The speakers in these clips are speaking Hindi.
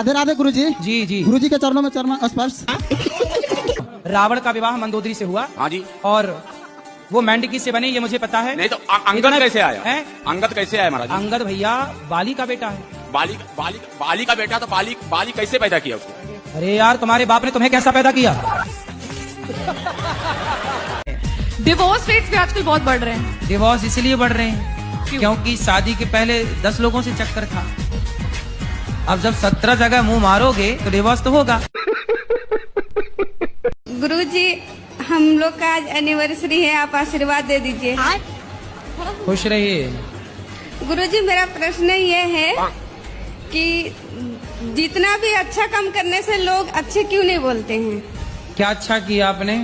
राधे राधे गुरुजी। जी जी। गुरुजी के चरणों में चरण स्पर्श। रावण का विवाह मंदोदरी से हुआ। हाँ जी। और वो मेंढकी से बनी, ये मुझे पता है। नहीं तो अंगद कैसे आया है? अंगद कैसे आया महाराज? अंगद भैया बाली का बेटा है। बाली का बेटा, तो बाली कैसे पैदा किया उसको? अरे यार, तुम्हारे बाप ने तुम्हें कैसा पैदा किया? डिवोर्स रेट्स भी आजकल बहुत बढ़ रहे हैं। डिवोर्स इसलिए बढ़ रहे हैं क्योंकि शादी के पहले 10 लोगों से चक्कर था। अब जब 17 जगह मुंह मारोगे तो डिवोर्स तो होगा। गुरुजी, हम लोग का आज एनिवर्सरी है, आप आशीर्वाद दे दीजिए। खुश रहिए। गुरुजी, मेरा प्रश्न ये है कि जितना भी अच्छा काम करने से लोग अच्छे क्यों नहीं बोलते हैं? क्या अच्छा किया आपने?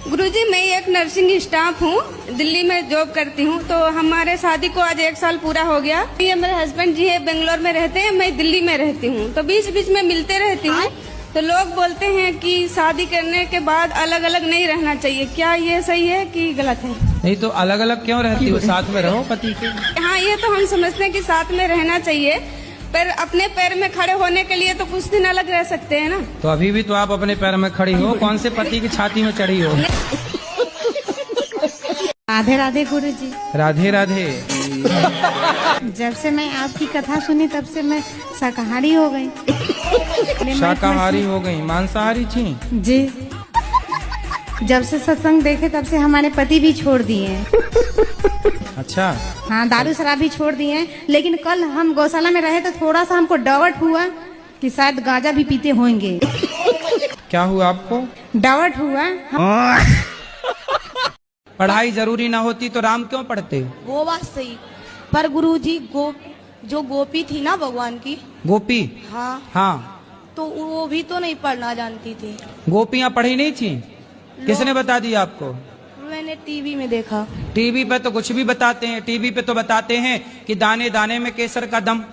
गुरुजी, मैं एक नर्सिंग स्टाफ हूँ, दिल्ली में जॉब करती हूँ। तो हमारे शादी को आज 1 साल पूरा हो गया। ये मेरे हस्बैंड जी है, बेंगलोर में रहते हैं, मैं दिल्ली में रहती हूँ। तो बीच बीच में मिलते रहती हूँ। तो लोग बोलते हैं कि शादी करने के बाद अलग अलग नहीं रहना चाहिए। क्या ये सही है कि गलत है? नहीं तो अलग अलग क्यों रहती हो? साथ में रहो पति के। हाँ, ये तो हम समझते हैं कि साथ में रहना चाहिए, पर अपने पैर में खड़े होने के लिए तो कुछ दिन अलग रह सकते हैं ना। तो अभी भी तो आप अपने पैर में खड़ी हो, कौन से पति की छाती में चढ़ी हो? राधे राधे गुरुजी। राधे राधे। जब से मैं आपकी कथा सुनी तब से मैं शाकाहारी हो गई। शाकाहारी हो गई, मांसाहारी थी? जी। जब से सत्संग देखे तब से हमारे पति भी छोड़ दिए हैं। अच्छा। हाँ, दारू शराब भी छोड़ दिए हैं। लेकिन कल हम गौशाला में रहे तो थोड़ा सा हमको डाउट हुआ कि शायद गांजा भी पीते होंगे। क्या हुआ आपको? डाउट हुआ। पढ़ाई जरूरी ना होती तो राम क्यों पढ़ते? वो बात सही, पर गुरुजी जो गोपी थी ना भगवान की, गोपी? हाँ हाँ। तो वो भी तो नहीं पढ़ना जानती थी। गोपियाँ पढ़ी नहीं थी? किसने बता दिया आपको? मैंने टीवी में देखा। टीवी पे तो कुछ भी बताते हैं। टीवी पे तो बताते हैं कि दाने दाने में केसर का दम।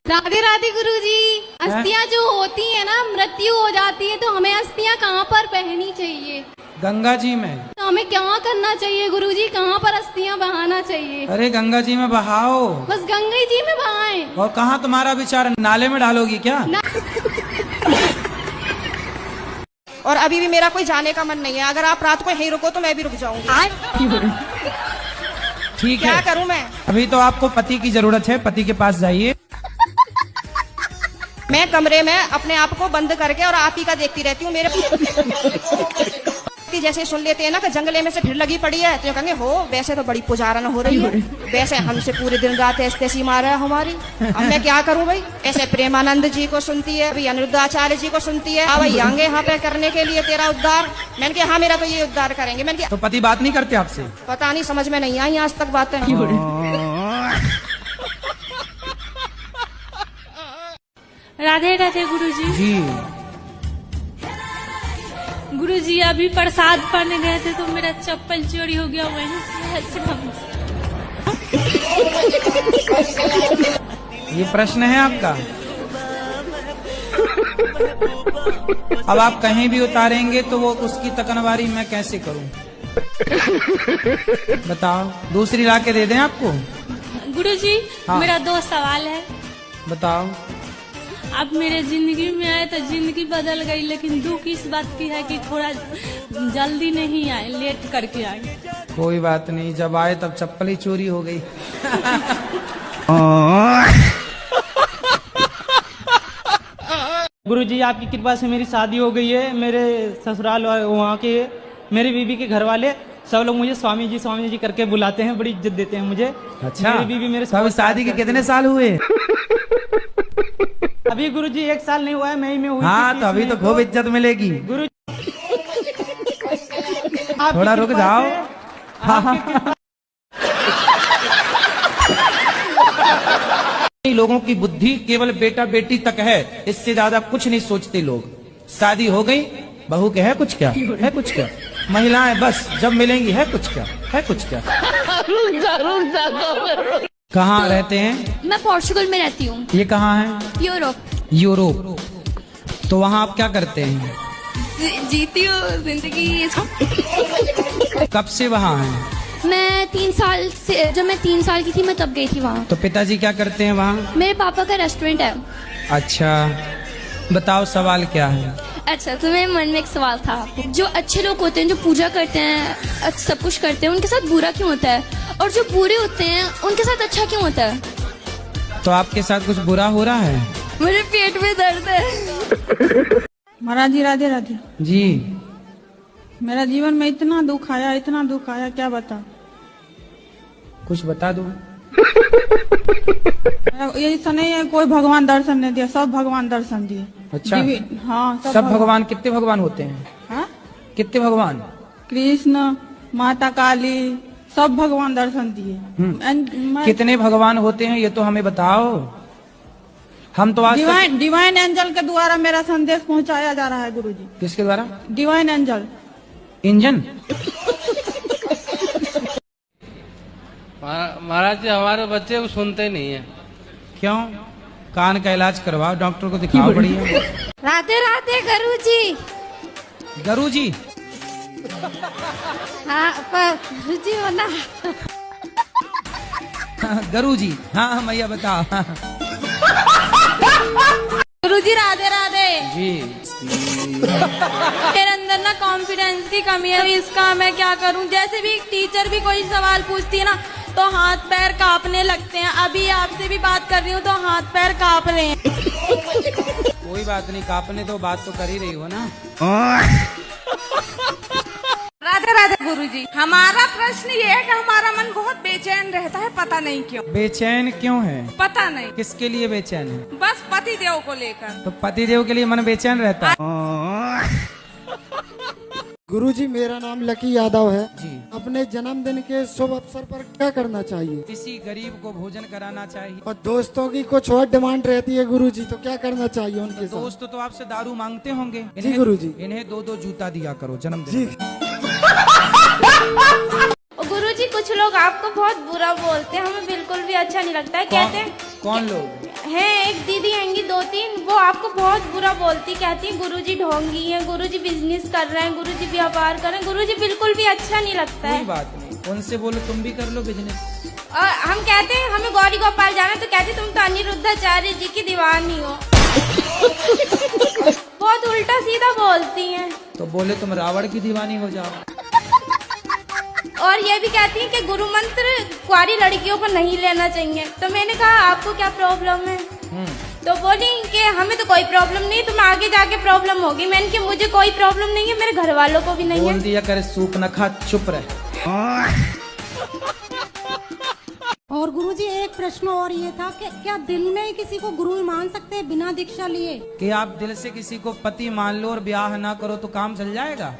राधे राधे गुरुजी। अस्थियां जो होती है ना, मृत्यु हो जाती है, तो हमें अस्थियां कहाँ पर पहननी चाहिए? गंगा जी में। तो हमें क्या करना चाहिए गुरुजी? कहाँ पर अस्थियां बहाना चाहिए? अरे गंगा जी में बहाओ। बस गंगा जी में बहाएं। और कहाँ तुम्हारा विचार? नाले में डालोगी क्या? और अभी भी मेरा कोई जाने का मन नहीं है। अगर आप रात को यहीं रुको तो मैं भी रुक जाऊंगी। ठीक है। क्या करूं मैं? अभी तो आपको पति की जरूरत है, पति के पास जाइए। मैं कमरे में अपने आप को बंद करके और आप ही का देखती रहती हूँ। मेरे जैसे सुन लेते हैं ना कि जंगले में से फिर लगी पड़ी है, तो कहेंगे हो वैसे तो बड़ी पुजारन हो रही है, वैसे हमसे पूरे दिन रात ऐसी मारा है हमारी। अब मैं क्या करूं भाई? ऐसे प्रेमानंद जी को सुनती है, अभी अनिरुद्धाचार्य जी को सुनती है। अब आएंगे यहाँ पे करने के लिए तेरा उद्धार। मैंने कहा हाँ, मेरा तो ये उद्धार करेंगे। मैंने कहा तो पति बात नहीं करते आपसे? पता नहीं, समझ में नहीं आई आज तक बातें। राधे राधे गुरुजी। जी। गुरुजी, अभी प्रसाद पाने गए थे तो मेरा चप्पल चोरी हो गया, वहीं से ये प्रश्न है आपका? अब आप कहीं भी उतारेंगे तो वो उसकी तकनवारी मैं कैसे करूं? बताओ, दूसरी ला के दे दें आपको? गुरुजी, हाँ। मेरा 2 सवाल है। बताओ। आप मेरे जिंदगी में आए तो जिंदगी बदल गई, लेकिन दुख इस बात की है कि थोड़ा जल्दी नहीं आए, लेट करके आए। कोई बात नहीं, जब आए तब चप्पल ही चोरी हो गई। गुरुजी, आपकी कृपा से मेरी शादी हो गई है। मेरे ससुराल वहाँ के मेरी बीवी के घर वाले सब लोग मुझे स्वामी जी करके बुलाते हैं, बड़ी इज्जत देते हैं मुझे। अच्छा। मेरी बीवी मेरे सब शादी के कितने साल हुए? अभी गुरुजी 1 साल नहीं हुआ है, मई में हुई। हाँ, तो अभी तो खूब इज्जत मिलेगी। गुरु थोड़ा रुक जाओ। लोगों की बुद्धि केवल बेटा बेटी तक है, इससे ज्यादा कुछ नहीं सोचते लोग। शादी हो गई, बहू के है कुछ क्या? है कुछ क्या? महिलाएं बस जब मिलेंगी है कुछ क्या? है कुछ क्या? कहाँ रहते हैं? मैं पोर्चुगल में रहती हूँ। ये कहाँ है? यूरोप। यूरोप। तो वहाँ आप क्या करते हैं? जीती हूँ जिंदगी। कब से वहाँ हैं? मैं 3 साल से, जब मैं 3 साल की थी मैं तब गई थी वहाँ। तो पिताजी क्या करते हैं वहाँ? मेरे पापा का रेस्टोरेंट है। अच्छा, बताओ सवाल क्या है? अच्छा, तो मेरे मन में एक सवाल था, जो अच्छे लोग होते हैं, जो पूजा करते हैं, सब कुछ करते हैं, उनके साथ बुरा क्यों होता है? और जो बुरे होते हैं उनके साथ अच्छा क्यों होता है? तो आपके साथ कुछ बुरा हो रहा है? मुझे पेट में दर्द है। महाराज जी राधे राधे जी। मेरा जीवन में इतना दुख आया, क्या बता। कुछ बता दो। ये ऐसा नहीं है कोई भगवान दर्शन नहीं दिया, सब भगवान दर्शन दिए। अच्छा, हाँ, सब भगवान कितने भगवान होते हैं? हाँ? कितने भगवान? कृष्ण, माता काली, सब भगवान दर्शन दिए। कितने भगवान होते हैं ये तो हमें बताओ। हम तो आज डिवाइन एंजल के द्वारा मेरा संदेश पहुंचाया जा रहा है गुरुजी। किसके द्वारा? Divine angel. इंजन। महाराज जी हमारे बच्चे को सुनते नहीं है। क्यों? कान का इलाज करवाओ, डॉक्टर को दिखाओ। बढ़िया। राधे राधे गुरुजी। गुरुजी? हाँ, गुरुजी हो ना। गुरुजी, हाँ मैया बताओ। गुरुजी राधे राधे जी। मेरे अंदर ना कॉन्फिडेंस की कमी है, इसका मैं क्या करूं? जैसे भी टीचर भी कोई सवाल पूछती है ना तो हाथ पैर कांपने लगते हैं। अभी आपसे भी बात कर रही हूँ तो हाथ पैर कांप रहे हैं। कोई बात नहीं, कांपने दो, बात तो कर ही रही हो ना। राधे राधे गुरुजी, हमारा प्रश्न ये है कि हमारा मन बहुत बेचैन रहता है, पता नहीं क्यों। बेचैन क्यों है? पता नहीं किसके लिए बेचैन है? बस पति देव को लेकर। तो पति देव के लिए मन बेचैन रहता है। गुरुजी मेरा नाम लकी यादव है जी। अपने जन्मदिन के शुभ अवसर पर क्या करना चाहिए? किसी गरीब को भोजन कराना चाहिए। और दोस्तों की कुछ और डिमांड रहती है गुरुजी, तो क्या करना चाहिए उनके साथ? दोस्त तो आपसे दारू मांगते होंगे। जी गुरुजी। इन्हें 2-2 जूता दिया करो जन्मदिन में। गुरुजी कुछ लोग आपको बहुत बुरा बोलते हैं, हमें बिल्कुल भी अच्छा नहीं लगता है। कहते हैं कौन लोग हैं? एक दीदी आएंगी 2-3, वो आपको बहुत बुरा बोलती, कहती है गुरुजी ढोंगी हैं, गुरुजी बिजनेस कर रहे हैं, गुरुजी व्यापार कर रहे हैं। गुरुजी बिल्कुल भी अच्छा नहीं लगता है। कोई बात नहीं, उनसे बोलो तुम भी कर लो बिजनेस। और हम कहते हैं हमें गौरी गोपाल जाना, तो कहते तुम तो अनिरुद्धाचार्य जी की दीवानी हो। बहुत उल्टा सीधा बोलती हैं। तो बोले तुम रावण की दीवानी हो जाओ। और ये भी कहती हैं कि गुरु मंत्र कुंवारी लड़कियों को नहीं लेना चाहिए। तो मैंने कहा आपको क्या प्रॉब्लम है? तो बोली कि हमें तो कोई प्रॉब्लम नहीं, तुम्हें आगे जाके प्रॉब्लम होगी। मैंने कहा मुझे कोई प्रॉब्लम नहीं है, मेरे घर वालों को भी नहीं है। बोल दिया करे सूप न खा, चुप रहे। और गुरुजी एक प्रश्न और ये था कि क्या दिल में किसी को गुरु मान सकते हैं बिना दीक्षा लिए? कि आप दिल से किसी को पति मान लो और ब्याह ना करो तो काम चल जाएगा?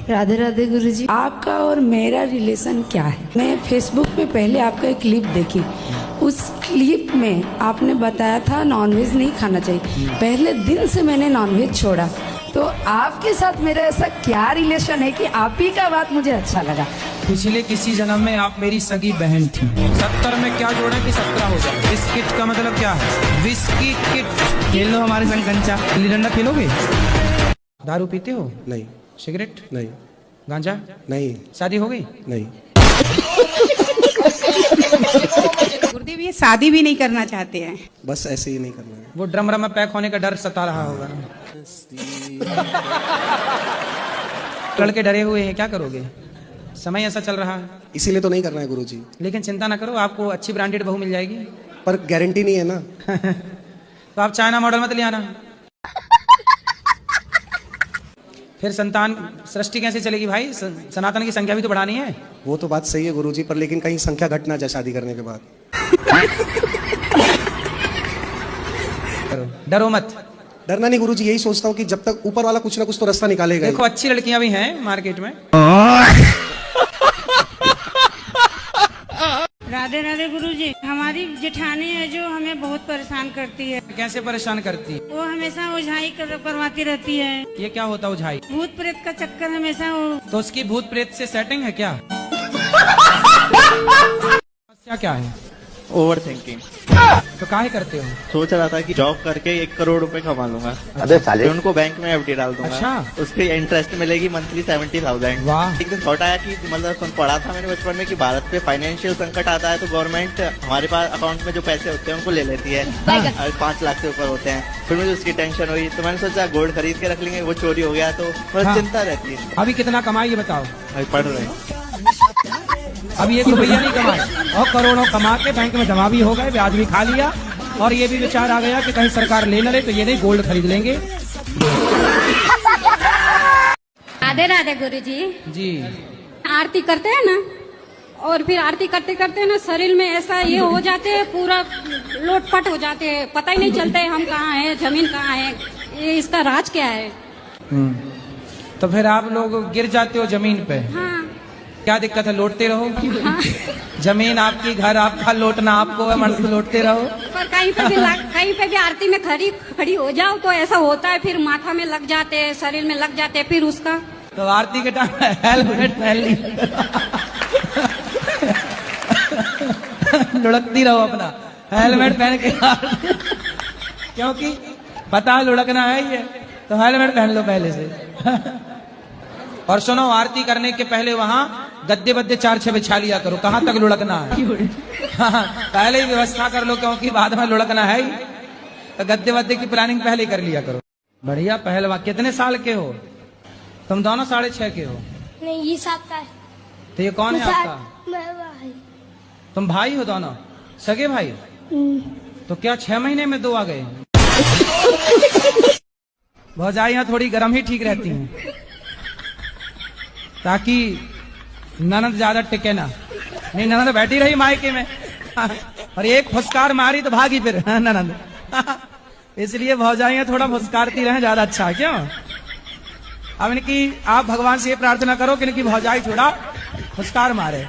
राधे राधे गुरुजी, आपका और मेरा रिलेशन क्या है? मैं फेसबुक पे पहले आपका एक क्लिप देखी, उस क्लिप में आपने बताया था नॉनवेज नहीं खाना चाहिए। पहले दिन से मैंने नॉनवेज छोड़ा, तो आपके साथ मेरा ऐसा क्या रिलेशन है कि आप ही का बात मुझे अच्छा लगा? पिछले किसी जन्म में आप मेरी सगी बहन थी। 70 में क्या जोड़ा कि 17 हो जाए? बिस्किट का मतलब क्या है? Whisky kit. खेल लो हमारे संग कंचा, गिल्ली डंडा खेलोगे? दारू पीते हो? नहीं। सिगरेट? नहीं। गांजा? नहीं। शादी हो गई? नहीं। गुरुदेव ये शादी भी नहीं करना चाहते हैं। बस ऐसे ही नहीं करना है। वो ड्रम में पैक होने का डर सता रहा होगा। लड़के डरे हुए हैं, क्या करोगे? समय ऐसा चल रहा है, इसीलिए तो नहीं करना है गुरुजी। लेकिन चिंता ना करो, आपको अच्छी ब्रांडेड बहू मिल जाएगी। पर गारंटी नहीं है ना। तो आप चाइना मॉडल मत ले आना। फिर संतान सृष्टि कैसे चलेगी भाई? सनातन की संख्या भी तो बढ़ानी है। वो तो बात सही है गुरुजी, पर लेकिन कहीं संख्या घट ना जाए शादी करने के बाद। डरो मत। डरना नहीं गुरुजी, यही सोचता हूँ कि जब तक ऊपर वाला कुछ ना कुछ तो रास्ता निकालेगा। देखो अच्छी लड़कियां भी हैं मार्केट में। राधे राधे गुरुजी, हमारी जेठानी है जो हमें बहुत परेशान करती है। कैसे परेशान करती? वो हमेशा ओझाई करवाती रहती है। ये क्या होता है ओझाई? भूत प्रेत का चक्कर हमेशा वो। तो उसकी भूत प्रेत से सेटिंग है क्या? समस्या क्या है? Over thinking. तो काहे करते हो? सोच रहा था कि जॉब करके 1 करोड़ रुपए कमा लूंगा। अबे साले। फिर उनको बैंक में एफडी डाल दूंगा। अच्छा। उसकी इंटरेस्ट मिलेगी मंथली 70,000। वाह। एक दिन थॉट आया कि मतलब पढ़ा था मैंने बचपन में कि भारत पे फाइनेंशियल संकट आता है तो गवर्नमेंट हमारे पास अकाउंट में जो पैसे होते हैं उनको ले लेती है। 5 लाख से ऊपर होते हैं। फिर मुझे उसकी टेंशन हुई तो मैंने सोचा गोल्ड खरीद के रख लेंगे, वो चोरी हो गया तो बस चिंता रहती है। अभी कितना कमाई ये बताओ? अभी पढ़ रहे हैं। अभी 1 रुपया नहीं कमाए और करोड़ों कमा के बैंक में जमा भी हो गए, ब्याज भी खा लिया और ये भी विचार आ गया कि कहीं सरकार ले न ले तो ये नहीं गोल्ड खरीद लेंगे। राधे राधे गुरुजी। जी। आरती करते हैं ना और फिर आरती करते करते ना शरीर में ऐसा ये हो जाते हैं, पूरा लोटपट हो जाते हैं, पता ही नहीं चलता है हम कहाँ हैं, जमीन कहाँ है, ये इसका राज क्या है। तो फिर आप लोग गिर जाते हो जमीन पे? हाँ। क्या दिक्कत है, लौटते रहो। हाँ। जमीन आपकी, घर आपका, लौटना आपको है, मर्द लौटते रहो। पर कहीं पे भी आरती में खड़ी हो जाओ तो ऐसा होता है, फिर माथा में लग जाते हैं, शरीर में लग जाते हैं, फिर उसका तो आरती के टाइम हेलमेट पहन ली लुढ़कती रहो अपना हेलमेट पहन के क्योंकि पता लुढ़कना है ये, तो हेलमेट पहन लो पहले से। और सुनो, आरती करने के पहले वहां गद्दे बद्दे 4-6 बिछा लिया करो, कहाँ तक लुढ़कना है। पहले ही व्यवस्था कर लो क्योंकि बाद में लुढ़कना है ही, तो गद्दे बद्दे की प्लानिंग पहले कर लिया करो। बढ़िया पहलवा। कितने साल के हो तुम दोनों? 6.5 के हो? नहीं, ये 7 का है। तो ये कौन है आपका? मैं भाई। तुम भाई हो दोनों? सगे भाई? तो क्या 6 महीने में 2 आ गए? भौजाइयां थोड़ी गर्म ही ठीक रहती हैं ताकि ननद ज्यादा टिके ना। नहीं, ननद बैठी रही मायके में और एक फुसकार मारी तो भागी फिर ननद। इसलिए भौजाइयां थोड़ा फुसकारती रहे, ज्यादा अच्छा है। क्यों? अब इनकी आप भगवान से ये प्रार्थना करो कि इनकी भौजाई थोड़ा फुसकार मारे।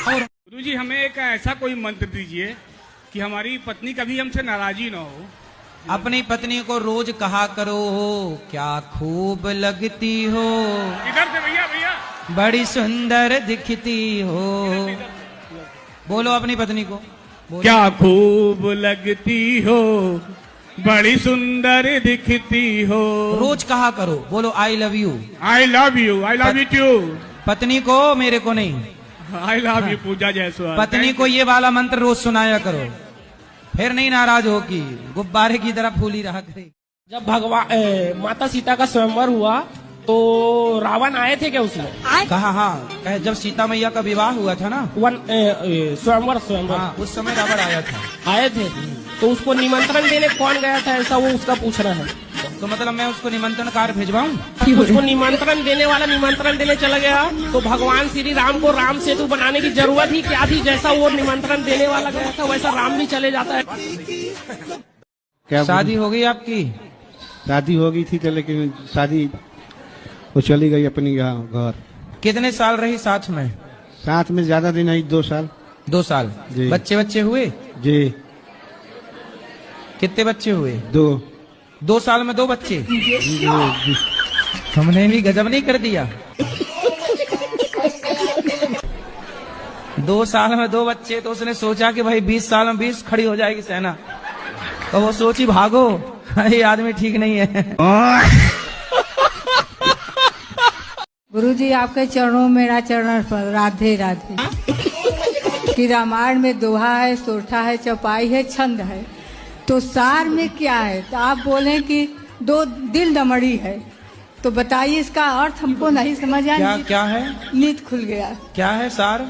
गुरुजी, हमें एक ऐसा कोई मंत्र दीजिए कि हमारी पत्नी कभी हमसे नाराजी ना हो। अपनी पत्नी को रोज कहा करो, क्या खूब लगती हो, इधर से भैया बड़ी सुंदर दिखती हो। बोलो अपनी पत्नी को, बोलो। क्या खूब लगती हो, बड़ी सुंदर दिखती हो। रोज कहा करो। बोलो I love you. I love you, I love you too. पत्नी को, मेरे को नहीं। I love you Pooja Jaiswal. पत्नी को ये वाला मंत्र रोज सुनाया करो, फिर नहीं नाराज होगी, गुब्बारे की तरह फूली रहा करे। जब भगवान माता सीता का स्वयंवर हुआ तो रावण आए थे क्या उसमें? कहा हाँ, जब सीता मैया का विवाह हुआ था ना, स्वयंवर हाँ, उस समय रावण आया था। आए थे तो उसको निमंत्रण देने कौन गया था, ऐसा वो उसका पूछ रहा है। तो मतलब मैं उसको निमंत्रण कार्ड भिजवाऊं? उसको निमंत्रण देने वाला निमंत्रण देने चला गया तो भगवान श्री राम को राम सेतु बनाने की जरूरत ही क्या थी? जैसा वो निमंत्रण देने वाला गया था वैसा राम भी चले जाता है। क्या शादी हो गई आपकी? शादी हो गई थी तो लेकिन शादी वो चली गई अपनी घर। कितने साल रही साथ में? साथ में ज्यादा दिन नहीं, 2 साल। 2 साल? बच्चे हुए? जी। कितने बच्चे हुए? 2 साल में 2 बच्चे? हमने भी गजब नहीं कर दिया। 2 साल में 2 बच्चे, तो उसने सोचा कि भाई 20 साल में 20 खड़ी हो जाएगी सेना, तो वो सोची भागो, ये आदमी ठीक नहीं है। गुरुजी, आपके चरणों में मेरा चरण राधे राधे। कि रामायण में दोहा है, सोठा है, चौपाई है, छंद है, तो सार में क्या है? तो आप बोले कि 2 दिल दमड़ी है, तो बताइए इसका अर्थ हमको नहीं समझ आया। क्या है? नींद खुल गया। क्या है सार?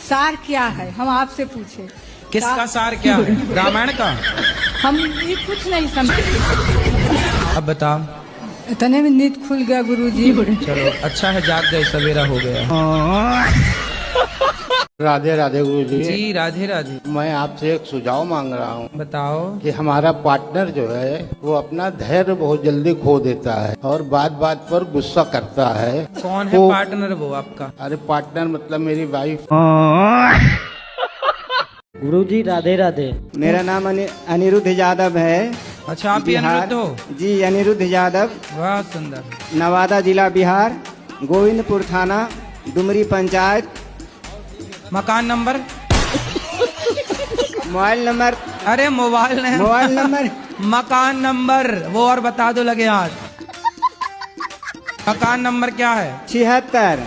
सार क्या है हम आपसे पूछे? किसका सार क्या है? रामायण का? हम ये कुछ नहीं समझे। अब बताओ। इतने में नींद खुल गया गुरुजी। चलो अच्छा है, जाग गए, सवेरा हो गया। राधे राधे गुरुजी। जी राधे राधे। मैं आपसे एक सुझाव मांग रहा हूँ। बताओ। कि हमारा पार्टनर जो है वो अपना धैर्य बहुत जल्दी खो देता है और बात बात पर गुस्सा करता है। कौन है पार्टनर वो आपका? अरे पार्टनर मतलब मेरी वाइफ। गुरुजी राधे राधे। मेरा नाम अनिरुद्ध यादव है। अच्छा, आप भी अनिरुद्ध हो? जी, अनिरुद्ध यादव। वाह सुंदर। नवादा जिला बिहार, गोविंदपुर थाना, डुमरी पंचायत। मकान नंबर? Mobile number. अरे मोबाइल नहीं, मोबाइल नंबर। मकान नंबर वो और बता दो लगे आज। मकान नंबर क्या है? 76।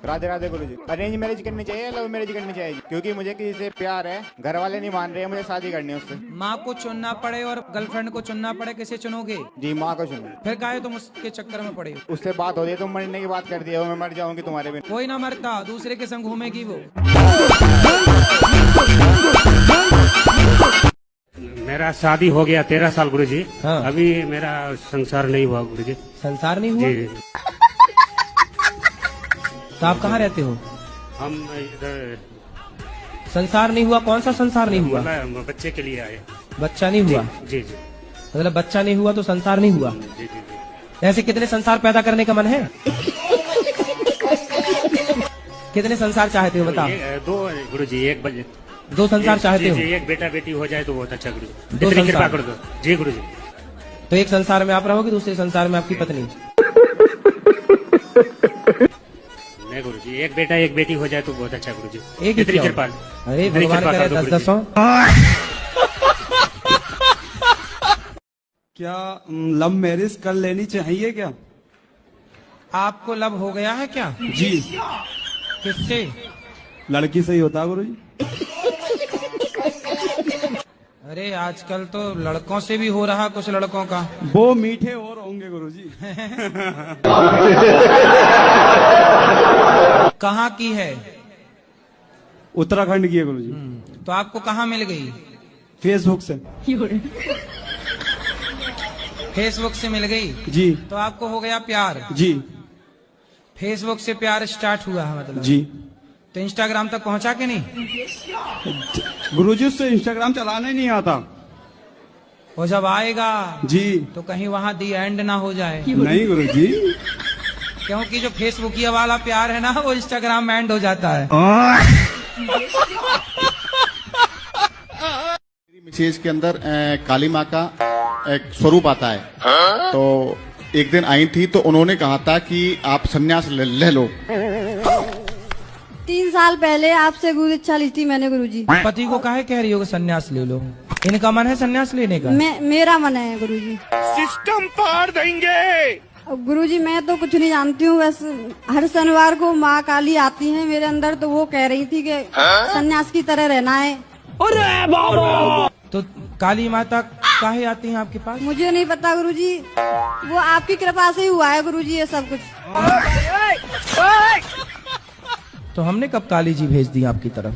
राधे राधे गुरुजी। अरेंज मैरिज करनी चाहिए या लव मैरिज करनी चाहिए? क्योंकि मुझे किसी से प्यार है, घर वाले नहीं मान रहे हैं, मुझे शादी करनी है उससे। माँ को चुनना पड़े और गर्लफ्रेंड को चुनना पड़े, किसे चुनोगे? जी माँ को चुनो। फिर काहे तुम उसके चक्कर में पड़े? उससे बात हो रही है, तुम मरने की बात कर दी है, मैं मर जाऊंगी तुम्हारे बिना। कोई ना मरता, दूसरे के संग घूमेगी वो। मेरा शादी हो गया 13 साल गुरुजी। हाँ। अभी मेरा संसार नहीं हुआ गुरुजी। संसार नहीं हुआ? जी। तो आप कहाँ रहते हो? हम इधर। संसार नहीं हुआ? कौन सा संसार नहीं हुआ? बच्चे के लिए आए। बच्चा नहीं हुआ? जी जी। मतलब बच्चा नहीं हुआ तो संसार नहीं हुआ? जी जी जी। ऐसे कितने संसार पैदा करने का मन है? कितने संसार चाहते हो बताओ? 2 गुरुजी। 1 बजे 2 संसार चाहते हो? जी, एक बेटा बेटी हो जाए तो बहुत अच्छा गुरुजी। 2 संसार कृपा कर दो जी गुरुजी। तो एक संसार में आप रहोगे, दूसरे संसार में आपकी पत्नी? नहीं गुरुजी, एक बेटा एक बेटी हो जाए तो बहुत अच्छा गुरुजी। एक ही कृपा। अरे भगवान करे 10-10 हो। क्या लव मैरिज कर लेनी चाहिए क्या? आपको लव हो गया है क्या? जी। किससे? लड़की से ही होता है गुरुजी। अरे आजकल तो लड़कों से भी हो रहा, कुछ लड़कों का। वो मीठे और होंगे गुरुजी। कहाँ की है? उत्तराखंड की है गुरुजी। तो आपको कहाँ मिल गई? फेसबुक से। फेसबुक से मिल गई? जी। तो आपको हो गया प्यार? जी। फेसबुक से प्यार स्टार्ट हुआ है मतलब? जी। तो इंस्टाग्राम तक पहुंचा के नहीं? गुरुजी उससे इंस्टाग्राम चलाना ही नहीं आता। वो जब आएगा जी तो कहीं वहां दी एंड ना हो जाए। नहीं गुरुजी, क्योंकि जो फेसबुकिया वाला प्यार है ना वो इंस्टाग्राम में एंड हो जाता है। मिसेज के अंदर काली माँ का एक स्वरूप आता है। तो एक दिन आई थी तो उन्होंने कहा था कि आप संन्यास ले लो। 3 साल पहले आपसे गुरु इच्छा ली थी मैंने गुरुजी। पति को काहे कह रही हो कि संन्यास ले लो? इनका मन है संन्यास लेने का? मेरा मन है गुरुजी। सिस्टम पार देंगे गुरुजी। मैं तो कुछ नहीं जानती हूँ, बस हर शनिवार को माँ काली आती है मेरे अंदर, तो वो कह रही थी कि संन्यास की तरह रहना है। अरे बाबा! तो काली माता काहे आती हैं आपके पास? मुझे नहीं पता गुरुजी, वो आपकी कृपा से ही हुआ है गुरुजी ये सब कुछ। तो हमने कब काली जी भेज दी आपकी तरफ?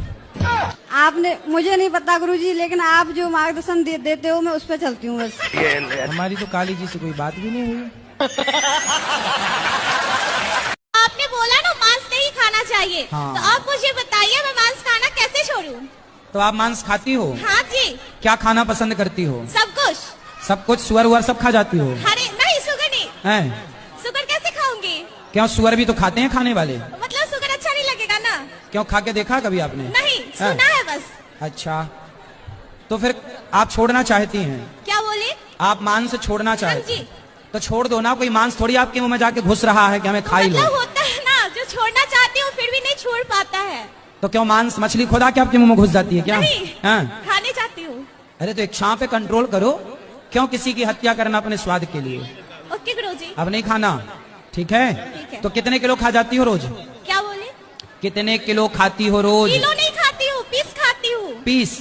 आपने, मुझे नहीं पता गुरुजी, लेकिन आप जो मार्गदर्शन देते हो मैं उस पर चलती हूँ बस। हमारी तो काली जी से कोई बात भी नहीं हुई। आपने बोला ना मांस नहीं खाना चाहिए। हाँ। तो आप मुझे बताइए मैं मांस खाना कैसे छोड़ूं? तो आप मांस खाती हो? हाँ जी। क्या खाना पसंद करती हो? सब कुछ। सब कुछ? सुअर वुअर सब खा जाती हो? अरे नहीं, सुगर नहीं। हैं? सुगर कैसे खाऊंगी? क्यों, सुअर भी तो खाते हैं खाने वाले। मतलब सुगर अच्छा नहीं लगेगा ना? क्यों, खा के देखा कभी आपने? नहीं, सुना है बस। अच्छा, तो फिर आप छोड़ना चाहती हैं? क्या बोले? आप मांस छोड़ना चाहती हैं? तो छोड़ दो ना, कोई मांस थोड़ी आपके मुंह में जाके घुस रहा है कि हमें खा ही लो। मतलब होता है ना, जो छोड़ना चाहती हूँ फिर भी नहीं छोड़ पाता है। तो क्यों, मांस मछली खुदा के आपके मुंह में घुस जाती है क्या? नहीं, खाने चाहती हूँ। अरे तो इच्छा पे कंट्रोल करो, क्यों किसी की हत्या करना अपने स्वाद के लिए? ओके गुरुजी। अब नहीं खाना, ठीक है? तो कितने किलो खा जाती हो रोज? क्या बोले? कितने किलो खाती हो रोज? किलो नहीं खाती हूँ, पीस खाती हूँ। पीस?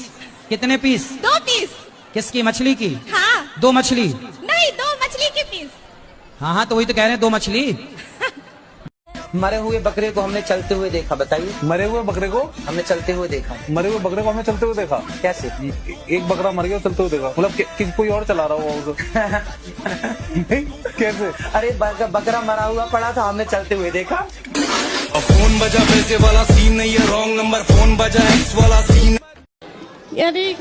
कितने पीस? 2 पीस। किसकी, मछली की? हाँ। 2 मछली? नहीं, 2 मछली की पीस। हाँ हाँ, तो वही तो कह रहे हैं, 2 मछली। मरे हुए बकरे को हमने चलते हुए देखा, बताइए। मरे हुए बकरे को हमने चलते हुए देखा। मरे हुए बकरे को हमने चलते हुए देखा? कैसे? एक बकरा मर गया चलते हुए देखा, मतलब कोई और चला रहा हुआ नहीं, कैसे? अरे बकरा मरा हुआ पड़ा था, हमने चलते हुए देखा। फोन बजा पैसे वाला सीन नहीं है, रॉन्ग नंबर। फोन बजा एक्स वाला सीन। यदि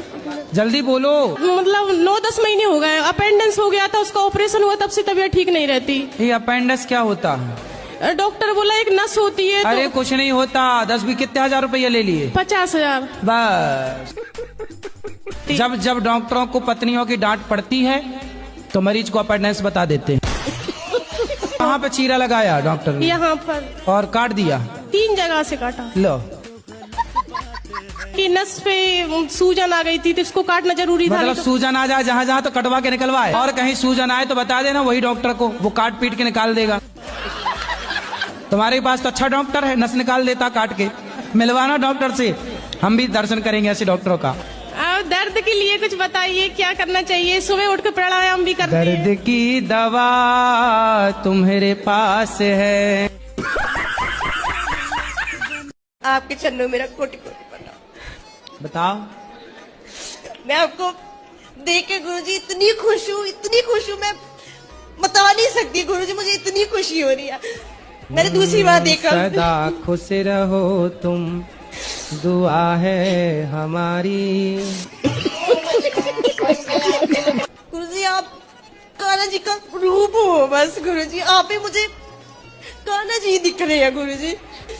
जल्दी बोलो। मतलब 9-10 महीने हो गए, अपेंडिक्स हो गया था, उसका ऑपरेशन हुआ, तब से तबीयत ठीक नहीं रहती। ये अपेंडिक्स क्या होता है? डॉक्टर बोला एक नस होती है। अरे कुछ नहीं होता, 10 भी कितने हजार रुपये ले लिए? 50,000 बस। जब डॉक्टरों को पत्नियों की डांट पड़ती है तो मरीज को अपेंडिक्स बता देते हैं। कहाँ पे चीरा लगाया डॉक्टर ने? यहाँ पर। और काट दिया? 3 जगह से काटा लो, कि नस पे सूजन आ गई थी तो इसको काटना जरूरी था। मतलब सूजन आ जाए जहाँ जहाँ तो कटवा के निकलवाए, और कहीं सूजन आए तो बता देना वही डॉक्टर को, वो काट पीट के निकाल देगा। तुम्हारे पास तो अच्छा डॉक्टर है, नस निकाल देता काट के। मिलवाना डॉक्टर से, हम भी दर्शन करेंगे ऐसे डॉक्टरों का। दर्द के लिए कुछ बताइए, क्या करना चाहिए? सुबह उठ के प्राणायाम भी करते हैं। दर्द की दवा तुम्हारे पास है। आपके चरणों मेरा कोटि कोटि प्रणाम। बताओ। मैं आपको देख के गुरुजी इतनी खुश हूँ, मैं बता नहीं सकती गुरुजी, मुझे इतनी खुशी हो रही है। मैंने दूसरी बार देखा। सदा खुश रहो तुम, दुआ है हमारी। गुरुजी आप कान्हा जी का रूप हो बस। गुरुजी आप ही मुझे कान्हा जी दिख रहे हैं गुरुजी।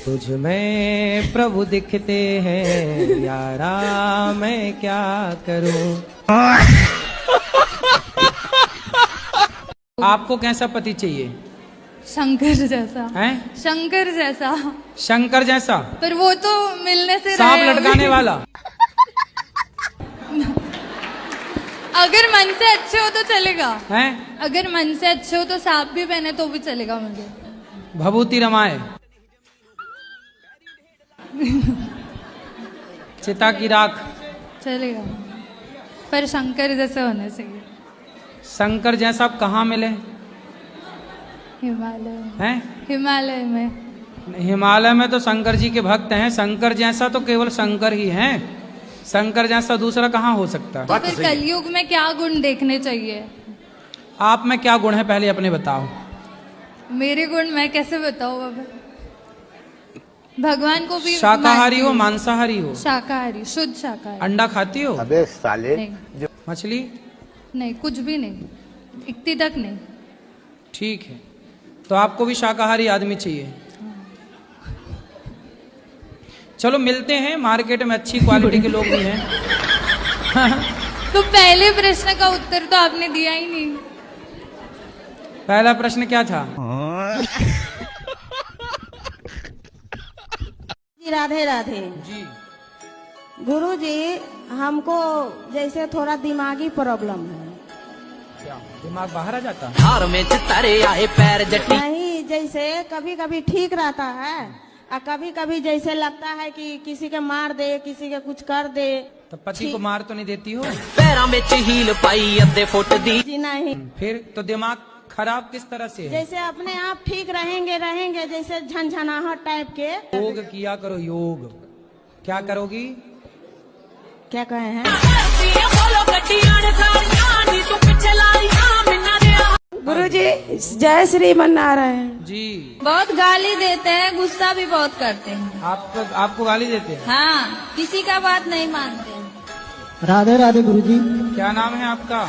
तुझ में प्रभु दिखते हैं यारा, मैं क्या करूं। आपको कैसा पति चाहिए? शंकर जैसा। हैं? शंकर जैसा। शंकर जैसा? पर वो तो मिलने से सांप लटकाने वाला? अगर मन से अच्छे हो तो चलेगा। हैं? अगर मन से अच्छे हो तो सांप भी पहने तो भी चलेगा मुझे। भभूति रमाए, चिता की राख चलेगा, पर शंकर जैसे होने चाहिए। शंकर जैसा आप कहाँ मिले? हिमालय हैं? हिमालय में। हिमालय में तो शंकर जी के भक्त हैं। शंकर जैसा तो केवल शंकर ही हैं, शंकर जैसा दूसरा कहाँ हो सकता है? तो फिर कलयुग में क्या गुण देखने चाहिए? आप में क्या गुण है पहले अपने बताओ। मेरे गुण मैं कैसे बताऊँ बाबा? भगवान को भी शाकाहारी हो मांसाहारी हो? शाकाहारी, शुद्ध शाकाहारी। अंडा खाती हो? अबे साले। नहीं। मछली? नहीं, कुछ भी नहीं, इतनी तक नहीं। ठीक है, तो आपको भी शाकाहारी आदमी चाहिए। चलो मिलते हैं, मार्केट में अच्छी क्वालिटी के लोग भी हैं। तो पहले प्रश्न का उत्तर तो आपने दिया ही नहीं। पहला प्रश्न क्या था? राधे राधे जी। गुरु जी हमको जैसे थोड़ा दिमागी प्रॉब्लम है। क्या दिमाग बाहर आ जाता? हार में चितारे आए पैर जटी। नहीं, जैसे कभी कभी ठीक रहता है और कभी कभी जैसे लगता है कि किसी के मार दे, किसी के कुछ कर दे। तो पति को मार तो नहीं देती हो? पैरों में हील पाई अद्धे फुट दी। जी नहीं। फिर तो दिमाग खराब किस तरह से है? जैसे अपने आप ठीक रहेंगे जैसे झनझनाहट टाइप के। योग किया करो, योग। क्या करोगी? क्या कहे हैं? गुरुजी जय श्री मन्नारायण जी। बहुत गाली देते हैं, गुस्सा भी बहुत करते हैं। आपको गाली देते हैं? हाँ, किसी का बात नहीं मानते। राधे राधे गुरुजी। क्या नाम है आपका?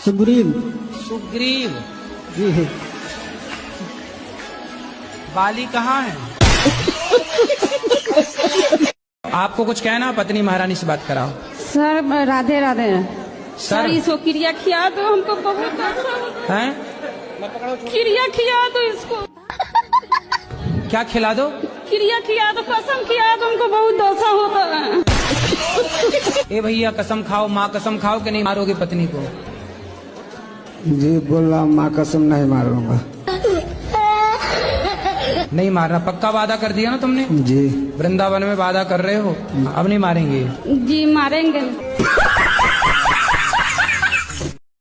सुग्रीव। सुग्रीव जी। बाली कहाँ है? आपको कुछ कहना? पत्नी महारानी से बात कराओ। सर राधे राधे। सर इसको क्रिया खिया दो, हमको बहुत अच्छा हैं? क्रिया खिया दो इसको। क्या खिला दो? क्रिया खिया दो, कसम खिया दो, हमको बहुत दोषा होता है। ए भैया कसम खाओ, माँ कसम खाओ कि नहीं मारोगे पत्नी को? जी बोला, माँ कसम नहीं मारूंगा। नहीं मारना, पक्का वादा कर दिया ना तुमने? जी। वृंदावन में वादा कर रहे हो, अब नहीं मारेंगे? जी मारेंगे।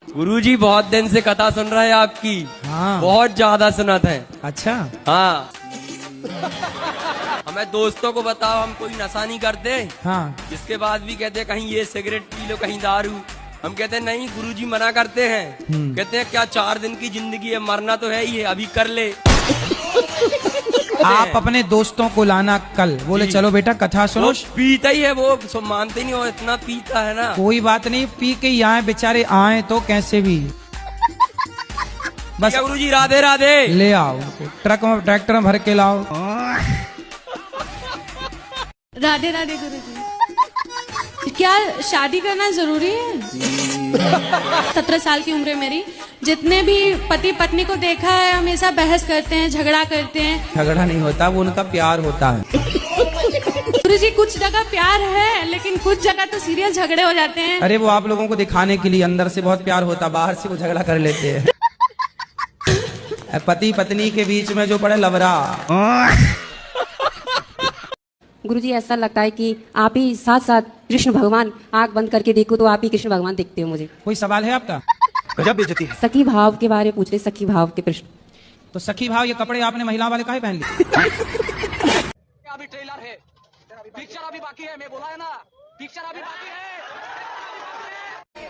गुरुजी बहुत दिन से कथा सुन रहे हैं आपकी। हाँ। बहुत ज्यादा सुनत है। अच्छा। हाँ। हमें दोस्तों को बताओ, हम कोई नशा नहीं करते। हाँ। इसके बाद भी कहते हैं कहीं ये सिगरेट पी लो, कहीं दारू। हम कहते हैं नहीं, गुरुजी मना करते हैं। कहते हैं क्या 4 दिन की जिंदगी है, मरना तो है ही है, अभी कर ले। आप अपने दोस्तों को लाना कल, बोले चलो बेटा कथा सुनो। पीता ही है वो, मानते नहीं हो, इतना पीता है ना। कोई बात नहीं, पी के यहाँ बेचारे आए तो कैसे भी बस। गुरुजी राधे राधे। ले आओ, ट्रक में ट्रैक्टर में भर के लाओ। राधे राधे गुरुजी। क्या शादी करना जरूरी है? 17 साल की उम्र है मेरी, जितने भी पति पत्नी को देखा है हमेशा बहस करते हैं, झगड़ा करते हैं। झगड़ा नहीं होता, वो उनका प्यार होता है। गुरुजी कुछ जगह प्यार है लेकिन कुछ जगह तो सीरियस झगड़े हो जाते हैं। अरे वो आप लोगों को दिखाने के लिए, अंदर से बहुत प्यार होता, बाहर से वो झगड़ा कर लेते हैं। पति पत्नी के बीच में जो पड़े लवरा। गुरुजी ऐसा लगता है कि आप ही साथ साथ कृष्ण भगवान, आंख बंद करके देखो तो आप ही कृष्ण भगवान दिखते हो मुझे। कोई सवाल है आपका? गजब बेइज्जती है। सखी भाव के बारे में पूछ रहे, सखी भाव के प्रश्न। तो सखी भाव ये कपड़े आपने महिला वाले काहे पहन लिए? अभी ट्रेलर है, पिक्चर अभी बाकी है, मैं बोला है ना, पिक्चर अभी बाकी है।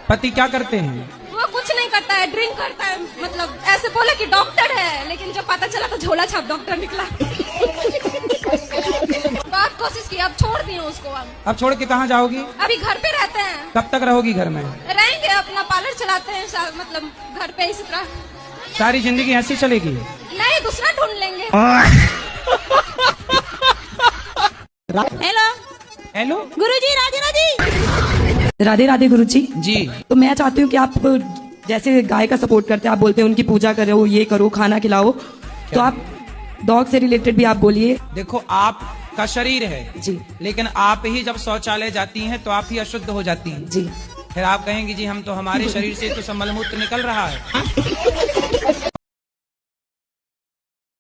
पति क्या करते हैं? वो कुछ नहीं करता है, ड्रिंक करता है। मतलब ऐसे बोले कि डॉक्टर है, लेकिन जब पता चला तो झोला छाप डॉक्टर निकला। बहुत कोशिश की, अब छोड़ दिए उसको। अब छोड़ के कहाँ जाओगी? अभी घर पे रहते हैं। कब तक रहोगी घर में? रहेंगे, अपना पार्लर चलाते हैं, मतलब घर पे इसी तरह। सारी जिंदगी ऐसी चलेगी? नहीं, दूसरा ढूंढ लेंगे। हेलो हेलो गुरुजी, राधे राधे। राधे राधे गुरुजी जी। तो मैं चाहती हूँ कि आप जैसे गाय का सपोर्ट करते हैं, आप बोलते हैं उनकी पूजा करो, ये करो, खाना खिलाओ, तो आप डॉग से रिलेटेड भी आप बोलिए। देखो, आपका शरीर है जी, लेकिन आप ही जब शौचालय जाती हैं तो आप ही अशुद्ध हो जाती हैं जी। फिर आप कहेंगी जी हम तो, हमारे शरीर से तो सब मलमूत्र निकल रहा है।